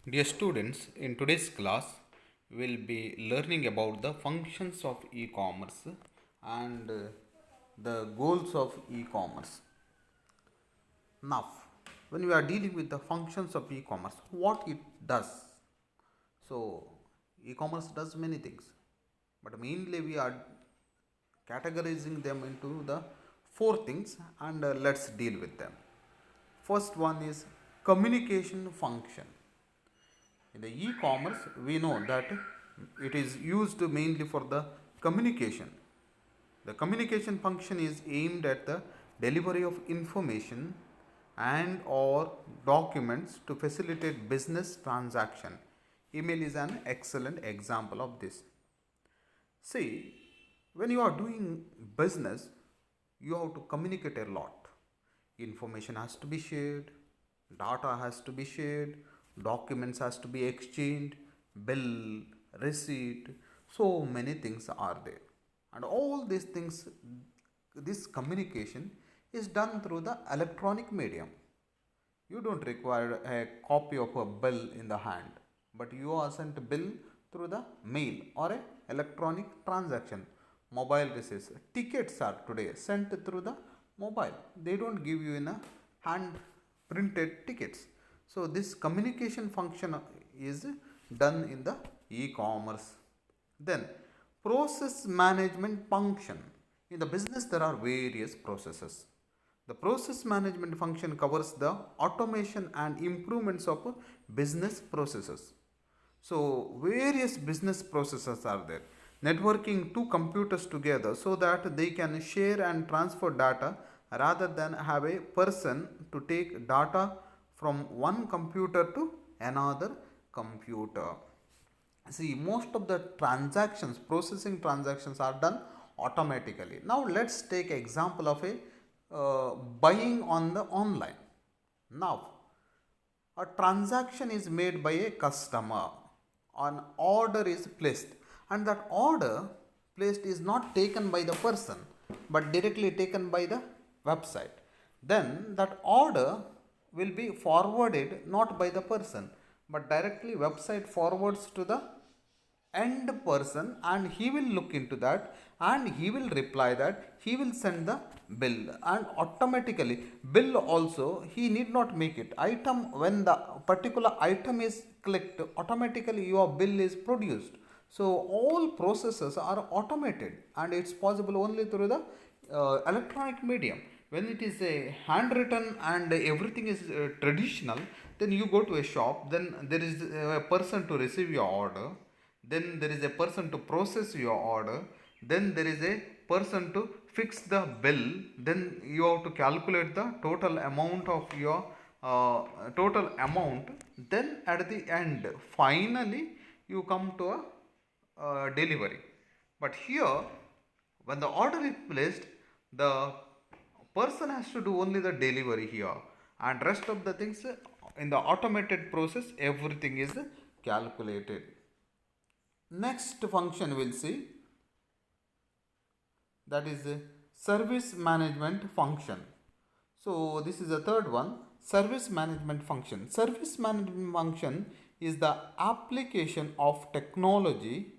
Dear students, in today's class, we'll be learning about the functions of e-commerce and the goals of e-commerce. Now, when we are dealing with the functions of e-commerce, what it does? So, e-commerce does many things, but mainly we are categorizing them into the four things and let's deal with them. First one is communication function. In the e-commerce, we know that it is used mainly for the communication. The communication function is aimed at the delivery of information and or documents to facilitate business transaction. Email is an excellent example of this. See, when you are doing business, you have to communicate a lot. Information has to be shared, data has to be shared, documents has to be exchanged, bill, receipt, so many things are there. And all these things, this communication is done through the electronic medium. You don't require a copy of a bill in the hand, but you are sent a bill through the mail or a electronic transaction. Mobile receipts, tickets are today sent through the mobile. They don't give you in a hand printed tickets. So this communication function is done in the e-commerce. Then process management function. In the business there are various processes. The process management function covers the automation and improvements of business processes. So, various business processes are there. Networking two computers together so that they can share and transfer data rather than have a person to take data from one computer to another computer. See, most of the transactions, processing transactions are done automatically. Now, let's take example of a buying on the online. Now, a transaction is made by a customer, an order is placed, and that order placed is not taken by the person but directly taken by the website. Then that order will be forwarded not by the person but directly website forwards to the end person, and he will look into that and he will reply that he will send the bill, and automatically bill also he need not make it item. When the particular item is clicked, automatically your bill is produced. So all processes are automated and it's possible only through the electronic medium. When it is a handwritten and everything is traditional, then you go to a shop, then there is a person to receive your order, then there is a person to process your order, then there is a person to fix the bill, then you have to calculate the total amount of your total amount, then at the end finally you come to a delivery. But here, when the order is placed, the person has to do only the delivery here, and rest of the things in the automated process everything is calculated. Next function we'll see, that is a service management function. So this is the third one, service management function. Service management function is the application of technology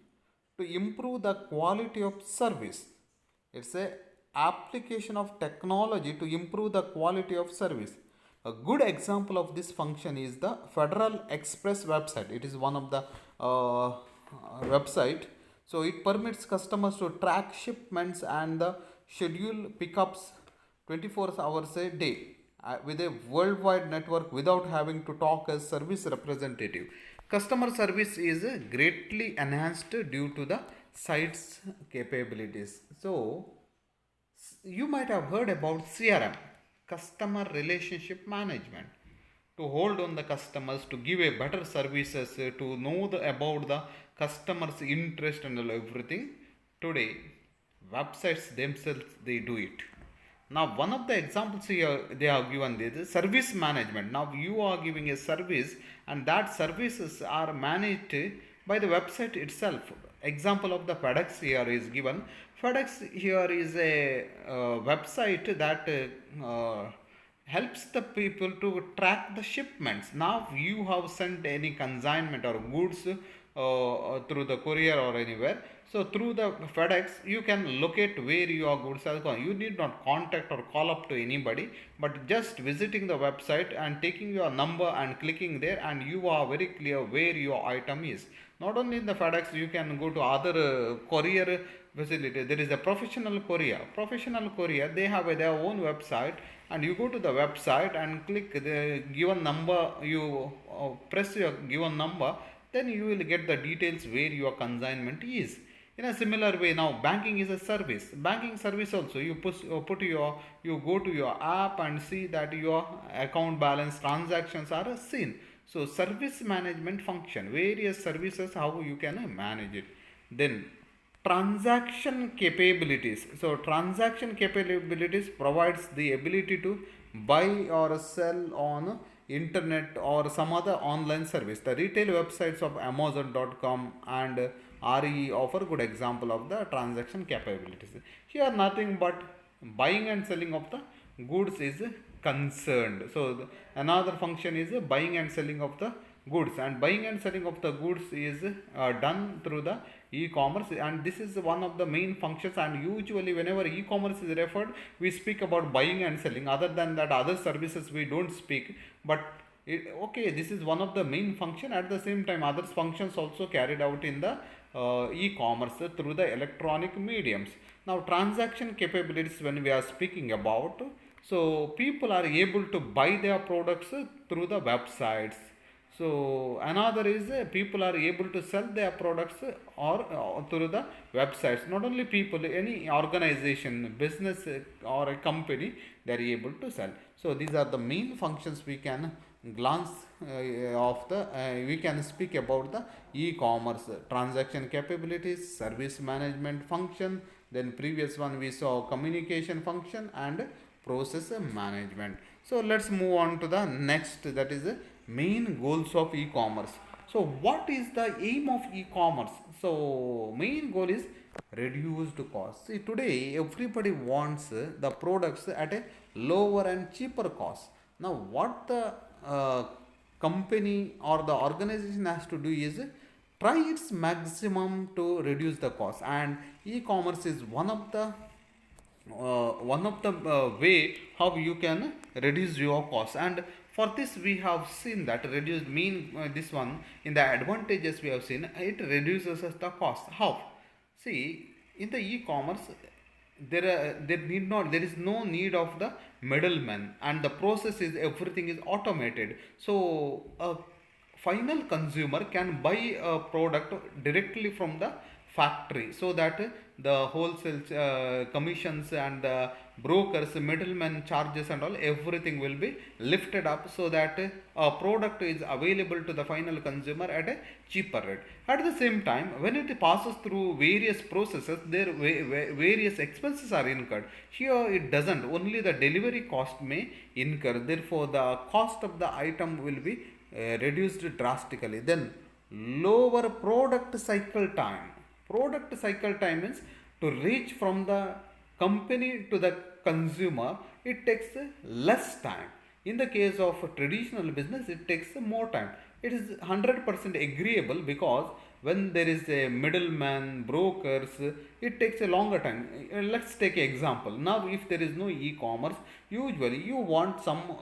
to improve the quality of service. It's a application of technology to improve the quality of service. A good example of this function is the Federal Express website. It is one of the website. So it permits customers to track shipments and the schedule pickups 24 hours a day with a worldwide network without having to talk as service representative. Customer service is greatly enhanced due to the site's capabilities. So you might have heard about CRM, customer relationship management, to hold on the customers, to give a better services, to know about the customers interest and everything. Today websites themselves they do it. Now one of the examples here they have given is service management. Now you are giving a service and that services are managed by the website itself. Example of the FedEx here is given. FedEx here is a website that helps the people to track the shipments. Now you have sent any consignment or goods through the courier or anywhere. So through the FedEx, you can locate where your goods are going. You need not contact or call up to anybody, but just visiting the website and taking your number and clicking there, and you are very clear where your item is. Not only in the FedEx, you can go to other courier facility. There is a professional courier. Professional courier, they have their own website, and you go to the website and click the given number. You press your given number, then you will get the details where your consignment is. In a similar way, now banking is a service. Banking service also, you go to your app and see that your account balance transactions are seen. So service management function, various services, how you can manage it. Then transaction capabilities. So transaction capabilities provides the ability to buy or sell on internet or some other online service. The retail websites of amazon.com and re offer good example of the transaction capabilities. Here nothing but buying and selling of the goods is concerned. So another function is buying and selling of the goods, and buying and selling of the goods is done through the e-commerce, and this is one of the main functions. And usually whenever e-commerce is referred, we speak about buying and selling. Other than that, other services we don't speak. But okay, this is one of the main function. At the same time, other functions also carried out in the e-commerce through the electronic mediums. Now transaction capabilities, when we are speaking about, so people are able to buy their products through the websites. So another is people are able to sell their products or through the websites. Not only people, any organization, business or a company, they are able to sell. So these are the main functions we can glance of the we can speak about the e-commerce. Transaction capabilities, service management function, then previous one we saw communication function and process management. So let's move on to the next, that is main goals of e-commerce. So what is the aim of e-commerce? So main goal is reduced cost. See, today everybody wants the products at a lower and cheaper cost. Now what the company or the organization has to do is try its maximum to reduce the cost, and e-commerce is one of the way how you can reduce your cost. And for this we have seen that reduce mean this one in the advantages we have seen, it reduces the cost. How? See, in the e-commerce, there is no need of the middleman, and the process is everything is automated. So a final consumer can buy a product directly from the factory, so that the wholesale commissions and the brokers, middlemen charges and all, everything will be lifted up, so that a product is available to the final consumer at a cheaper rate. At the same time, when it passes through various processes, there various expenses are incurred. Here it doesn't, only the delivery cost may incur, therefore the cost of the item will be reduced drastically. Then lower product cycle time. Product cycle time means to reach from the company to the consumer, it takes less time. In the case of traditional business, it takes more time. It is 100% agreeable, because when there is a middleman, brokers, it takes a longer time. Let's take an example. Now, if there is no e-commerce, usually you want some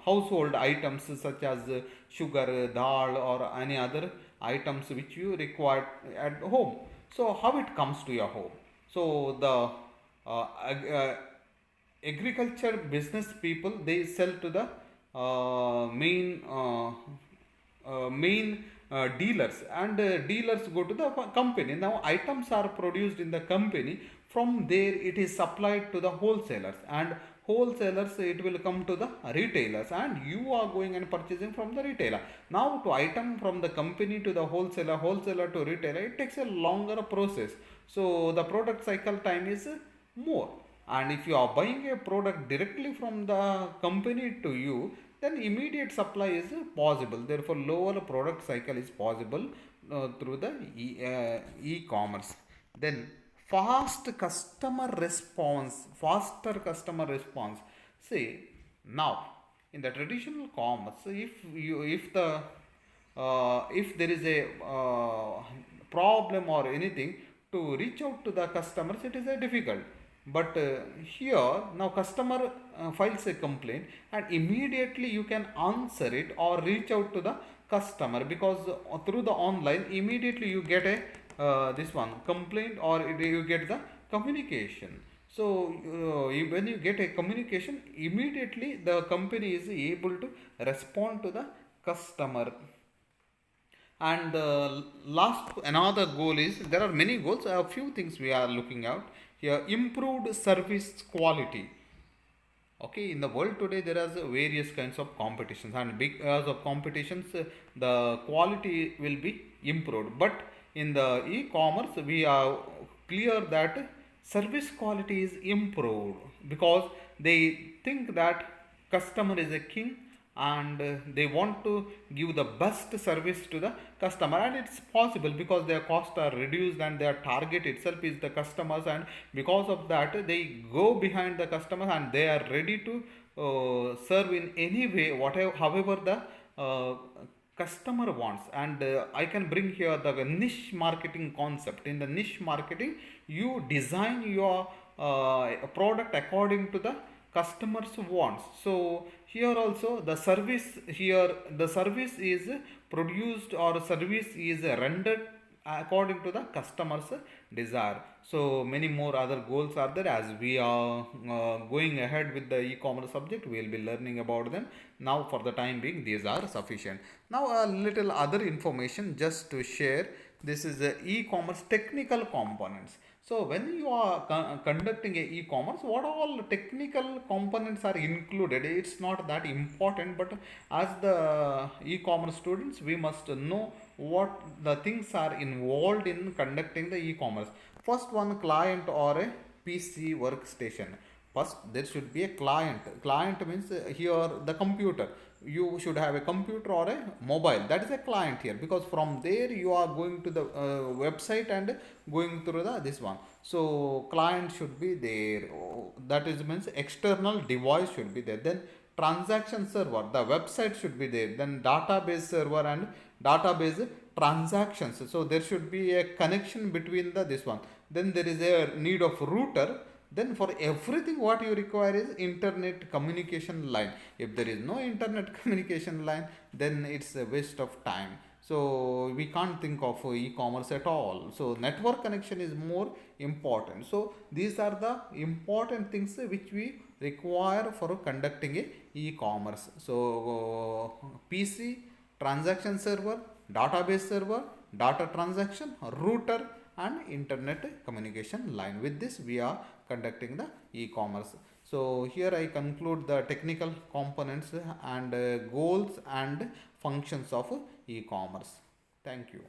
household items such as sugar, dal, or any other items which you require at home. So how it comes to your home? So the agriculture business people, they sell to the main dealers, and dealers go to the company. Now items are produced in the company, from there it is supplied to the wholesalers, and wholesalers, it will come to the retailers, and you are going and purchasing from the retailer. Now to item from the company to the wholesaler, wholesaler to retailer, it takes a longer process. So the product cycle time is more. And if you are buying a product directly from the company to you, then immediate supply is possible. Therefore lower product cycle is possible through the e-commerce. Then faster customer response. See, Now, in the traditional commerce, if there is a problem or anything to reach out to the customers, it is a difficult. But here now customer files a complaint and immediately you can answer it or reach out to the customer, because through the online immediately you get a this one complaint or you get the communication. So when you get a communication, immediately the company is able to respond to the customer. And last, another goal is, there are many goals, a few things we are looking out here: improved service quality. Okay, in the world today there are various kinds of competitions, and because of competitions the quality will be improved. But in the e-commerce we are clear that service quality is improved, because they think that customer is a king, and they want to give the best service to the customer. And it's possible because their costs are reduced and their target itself is the customers, and because of that they go behind the customers and they are ready to serve in any way, whatever, however the uh, customer wants. And I can bring here the niche marketing concept. In the niche marketing, you design your product according to the customers wants. So here also the service, here the service is produced or service is rendered according to the customer's desire. So many more other goals are there. As we are going ahead with the e-commerce subject, we will be learning about them. Now for the time being these are sufficient. Now a little other information just to share. This is the e-commerce technical components. So when you are conducting a e-commerce, what all technical components are included? It's not that important, but as the e-commerce students, we must know what the things are involved in conducting the e-commerce. First one, client or a PC workstation. First, there should be a client. Client means here the computer. You should have a computer or a mobile. That is a client here, because from there you are going to the website and going through the this one. So client should be there. Oh, that is means external device should be there. Then transaction server, the website should be there. Then database server and database transactions. So there should be a connection between the this one. Then there is a need of router. Then for everything what you require is internet communication line. If there is no internet communication line, then it's a waste of time. So we can't think of e-commerce at all. So network connection is more important. So these are the important things which we require for conducting a e-commerce. So PC, transaction server, database server, data transaction, router, and internet communication line. With this we are conducting the e-commerce. So here I conclude the technical components and goals and functions of e-commerce. Thank you.